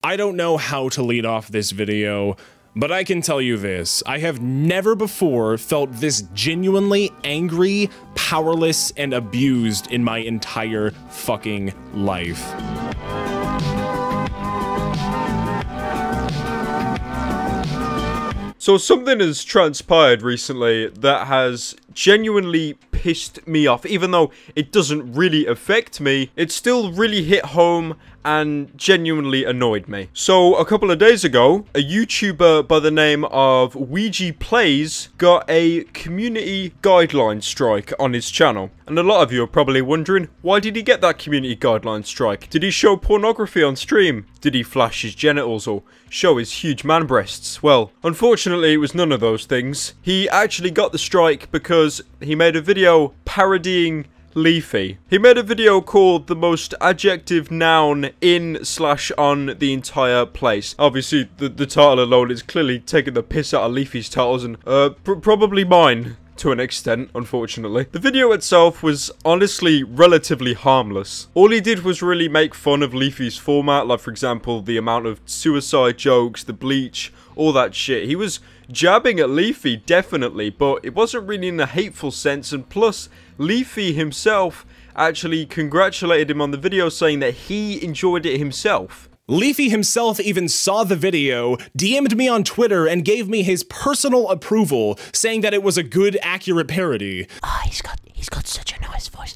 I don't know how to lead off this video, but I can tell you this, I have never before felt this genuinely angry, powerless, and abused in my entire fucking life. So something has transpired recently that has genuinely pissed me off. Even though it doesn't really affect me, it still really hit home and genuinely annoyed me. So a couple of days ago, a YouTuber by the name of Ouija Plays got a community guideline strike on his channel. And a lot of you are probably wondering, why did he get that community guideline strike? Did he show pornography on stream? Did he flash his genitals or show his huge man breasts? Well, unfortunately it was none of those things. He actually got the strike because he made a video parodying Leafy. He made a video called the most adjective noun in/on the entire place. Obviously, the title alone is clearly taking the piss out of Leafy's titles and probably mine to an extent, unfortunately. The video itself was honestly relatively harmless. All he did was really make fun of Leafy's format, like for example, the amount of suicide jokes, the bleach, all that shit. He was jabbing at Leafy, definitely, but it wasn't really in a hateful sense, and plus, Leafy himself actually congratulated him on the video, saying that he enjoyed it himself. Leafy himself even saw the video, DM'd me on Twitter, and gave me his personal approval, saying that it was a good, accurate parody. Oh, he's got such a nice voice.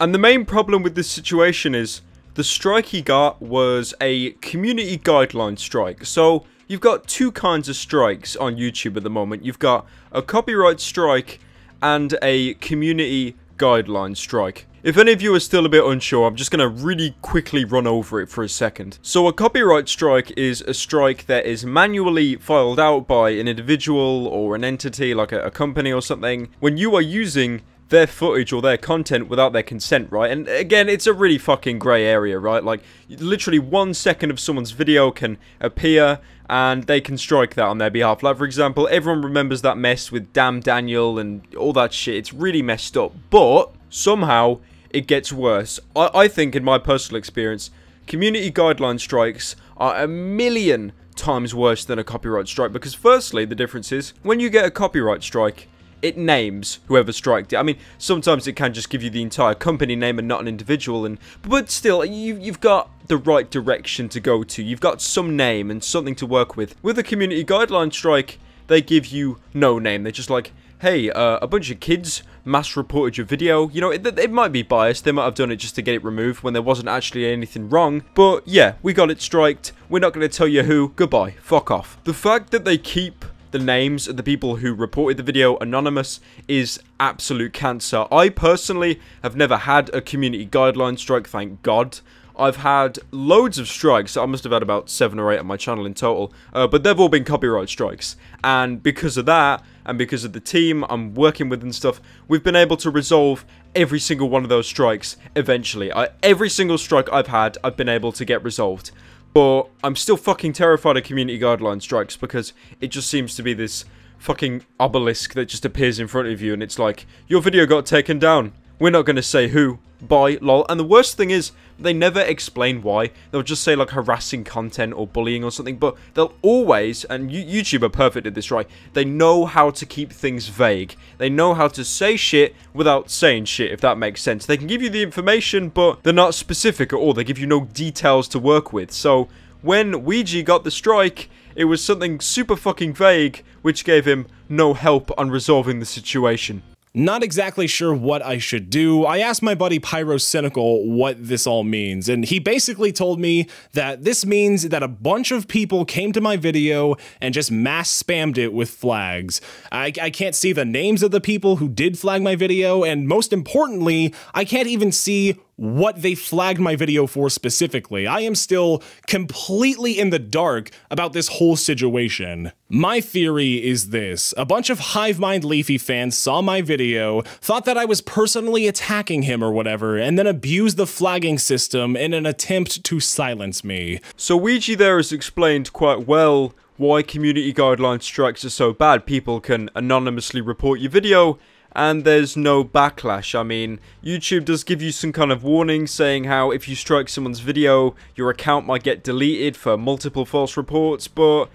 And the main problem with this situation is, the strike he got was a community guideline strike. So, you've got two kinds of strikes on YouTube at the moment. You've got a copyright strike and a community guideline strike. If any of you are still a bit unsure, I'm just going to really quickly run over it for a second. So a copyright strike is a strike that is manually filed out by an individual or an entity like a company or something when you are using their footage or their content without their consent, right? And again, it's a really fucking grey area, right? Like, literally 1 second of someone's video can appear and they can strike that on their behalf. Like, for example, everyone remembers that mess with Damn Daniel and all that shit. It's really messed up, but somehow it gets worse. I think, in my personal experience, community guideline strikes are a million times worse than a copyright strike, because firstly, the difference is, when you get a copyright strike, it names whoever striked it. I mean, sometimes it can just give you the entire company name and not an individual, but still, you've got the right direction to go to. You've got some name and something to work with. With a community guideline strike, they give you no name. They're just like, hey, a bunch of kids mass reported your video. You know, it might be biased. They might have done it just to get it removed when there wasn't actually anything wrong. But yeah, we got it striked. We're not going to tell you who. Goodbye. Fuck off. The fact that they keep the names of the people who reported the video anonymous is absolute cancer. I personally have never had a community guideline strike, thank God. I've had loads of strikes. I must have had about 7 or 8 on my channel in total, but they've all been copyright strikes. And because of that, and because of the team I'm working with and stuff, we've been able to resolve every single one of those strikes eventually. Every single strike I've had, I've been able to get resolved. But I'm still fucking terrified of community guideline strikes because it just seems to be this fucking obelisk that just appears in front of you and it's like, your video got taken down. We're not going to say who. Bye, lol. And the worst thing is, they never explain why. They'll just say like harassing content or bullying or something, but they'll always, and YouTube are perfect at this, right? They know how to keep things vague. They know how to say shit without saying shit, if that makes sense. They can give you the information, but they're not specific at all. They give you no details to work with. So when Ouija got the strike, it was something super fucking vague, which gave him no help on resolving the situation. Not exactly sure what I should do. I asked my buddy Pyrocynical what this all means, and he basically told me that this means that a bunch of people came to my video and just mass spammed it with flags. I can't see the names of the people who did flag my video, and most importantly, I can't even see what they flagged my video for specifically. I am still completely in the dark about this whole situation. My theory is this: a bunch of Hivemind Leafy fans saw my video, thought that I was personally attacking him or whatever, and then abused the flagging system in an attempt to silence me. So Ouija there has explained quite well why community guideline strikes are so bad. People can anonymously report your video, and there's no backlash. I mean, YouTube does give you some kind of warning saying how if you strike someone's video, your account might get deleted for multiple false reports, but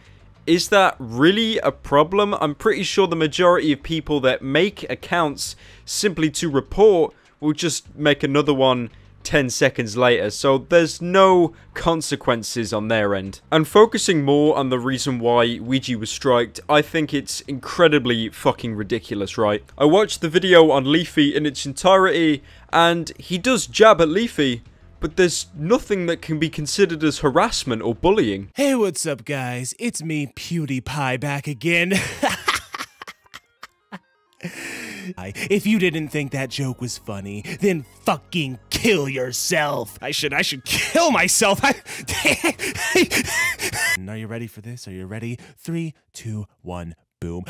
is that really a problem? I'm pretty sure the majority of people that make accounts simply to report will just make another one 10 seconds later, so there's no consequences on their end. And focusing more on the reason why Ouija was striked, I think it's incredibly fucking ridiculous, right? I watched the video on Leafy in its entirety, and he does jab at Leafy, but there's nothing that can be considered as harassment or bullying. Hey, what's up, guys? It's me, PewDiePie, back again. If you didn't think that joke was funny, then fucking kill yourself. I should kill myself. Are you ready for this? Are you ready? 3, 2, 1, boom.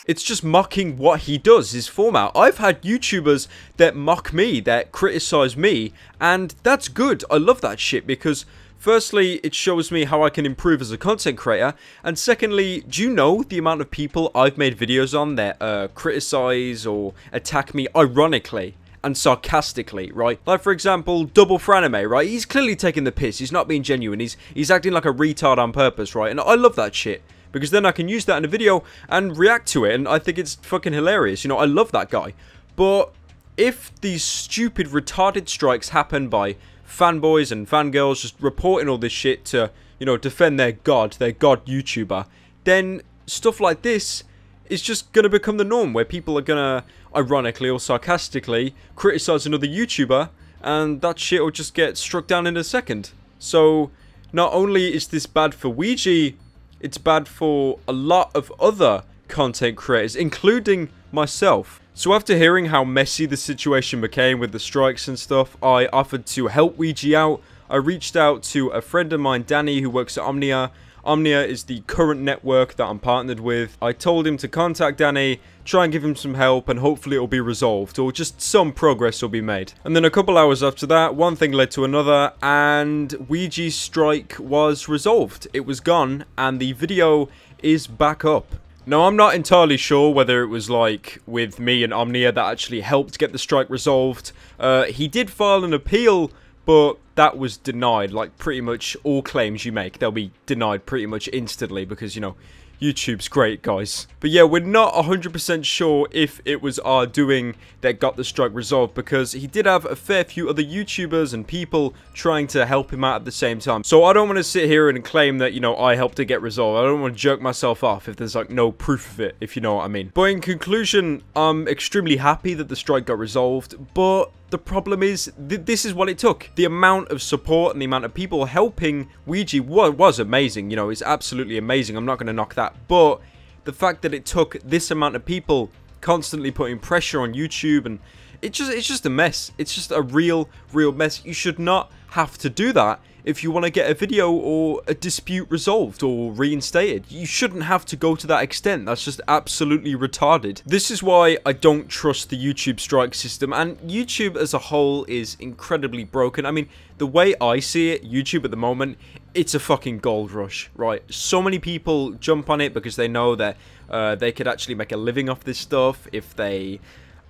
It's just mocking what he does, his format. I've had YouTubers that mock me, that criticize me, and that's good. I love that shit because firstly, it shows me how I can improve as a content creator, and secondly, do you know the amount of people I've made videos on that criticize or attack me ironically and sarcastically, right? Like, for example, Double for Anime, right? He's clearly taking the piss. He's not being genuine. He's acting like a retard on purpose, right? And I love that shit, because then I can use that in a video and react to it, and I think it's fucking hilarious. You know, I love that guy. But if these stupid, retarded strikes happen by fanboys and fangirls just reporting all this shit to, you know, defend their god YouTuber, then stuff like this is just gonna become the norm, where people are gonna, ironically or sarcastically, criticize another YouTuber, and that shit will just get struck down in a second. So, not only is this bad for Ouija, it's bad for a lot of other content creators, including myself. So after hearing how messy the situation became with the strikes and stuff, I offered to help Ouija out. I reached out to a friend of mine, Danny, who works at Omnia. Omnia is the current network that I'm partnered with. I told him to contact Danny, try and give him some help, and hopefully it'll be resolved, or just some progress will be made. And then a couple hours after that, one thing led to another, and Ouija's strike was resolved. It was gone, and the video is back up. Now, I'm not entirely sure whether it was like with me and Omnia that actually helped get the strike resolved. He did file an appeal, but that was denied. Like, pretty much all claims you make, they'll be denied pretty much instantly because, you know, YouTube's great, guys. But yeah, we're not 100% sure if it was our doing that got the strike resolved, because he did have a fair few other YouTubers and people trying to help him out at the same time. So I don't want to sit here and claim that, you know, I helped it get resolved. I don't want to jerk myself off if there's like no proof of it, if you know what I mean. But in conclusion, I'm extremely happy that the strike got resolved, but the problem is, this is what it took. The amount of support and the amount of people helping Ouija was amazing. You know, it's absolutely amazing. I'm not going to knock that. But the fact that it took this amount of people constantly putting pressure on YouTube, and it's just a mess. It's just a real mess. You should not have to do that if you want to get a video or a dispute resolved or reinstated. You shouldn't have to go to that extent. That's just absolutely retarded. This is why I don't trust the YouTube strike system, and YouTube as a whole is incredibly broken. I mean, the way I see it, YouTube at the moment, it's a fucking gold rush, right? So many people jump on it because they know that they could actually make a living off this stuff if they...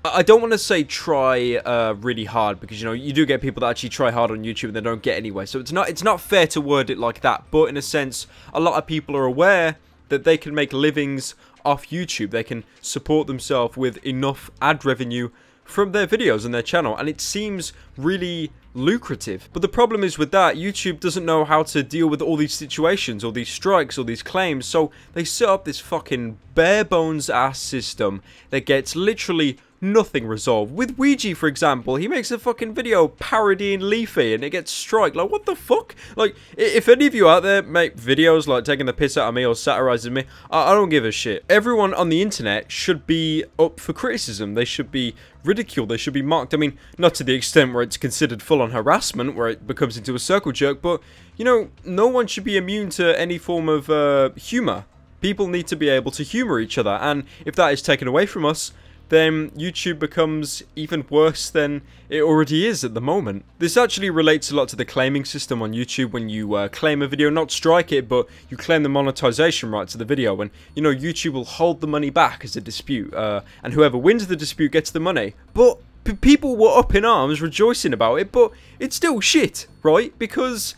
I don't want to say try really hard, because, you know, you do get people that actually try hard on YouTube and they don't get anywhere. So it's not fair to word it like that. But in a sense, a lot of people are aware that they can make livings off YouTube. They can support themselves with enough ad revenue from their videos and their channel, and it seems really lucrative. But the problem is with that, YouTube doesn't know how to deal with all these situations, or these strikes, or these claims, so they set up this fucking bare bones ass system that gets literally nothing resolved. With Ouija, for example, he makes a fucking video parodying Leafy and it gets strike. Like, what the fuck? Like, if any of you out there make videos like taking the piss out of me or satirizing me, I don't give a shit. Everyone on the internet should be up for criticism. They should be ridiculed. They should be mocked. I mean, not to the extent where it's considered full-on harassment, where it becomes into a circle jerk, but, you know, no one should be immune to any form of humor. People need to be able to humor each other, and if that is taken away from us, then YouTube becomes even worse than it already is at the moment. This actually relates a lot to the claiming system on YouTube. When you claim a video, not strike it, but you claim the monetization rights of the video, and you know, YouTube will hold the money back as a dispute, and whoever wins the dispute gets the money. But people were up in arms rejoicing about it, but it's still shit, right? Because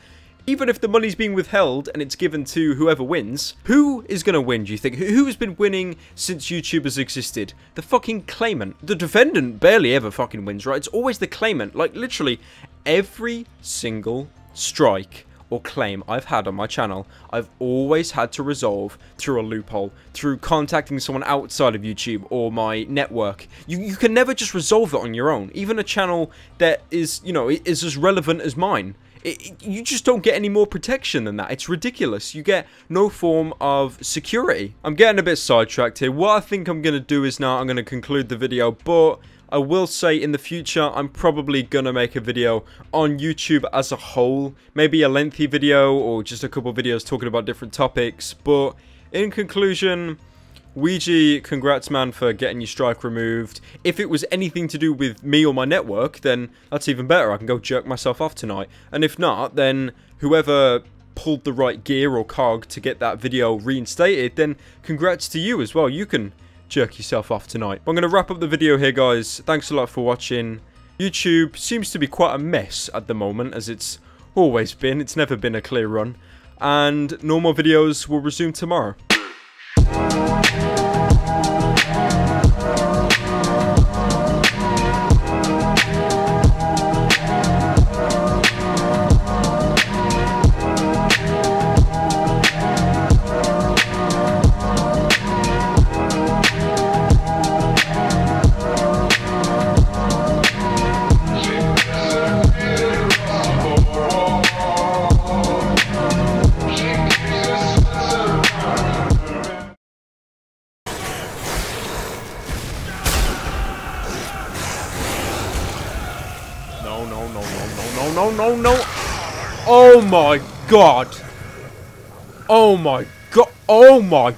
even if the money's being withheld and it's given to whoever wins, who is going to win, do you think? Who has been winning since YouTube has existed? The fucking claimant. The defendant barely ever fucking wins, right? It's always the claimant. Like, literally, every single strike or claim I've had on my channel, I've always had to resolve through a loophole, through contacting someone outside of YouTube or my network. You can never just resolve it on your own. Even a channel that is, you know, is as relevant as mine. You just don't get any more protection than that. It's ridiculous. You get no form of security. I'm getting a bit sidetracked here. What I think I'm going to do is now I'm going to conclude the video, but I will say in the future I'm probably going to make a video on YouTube as a whole. Maybe a lengthy video or just a couple videos talking about different topics. But in conclusion, Ouija, congrats man for getting your strike removed. If it was anything to do with me or my network, then that's even better. I can go jerk myself off tonight. And if not, then whoever pulled the right gear or cog to get that video reinstated, then congrats to you as well. You can jerk yourself off tonight. I'm going to wrap up the video here, guys. Thanks a lot for watching. YouTube seems to be quite a mess at the moment, as it's always been. It's never been a clear run. And normal videos will resume tomorrow. No. Oh my god. Oh my god. Oh my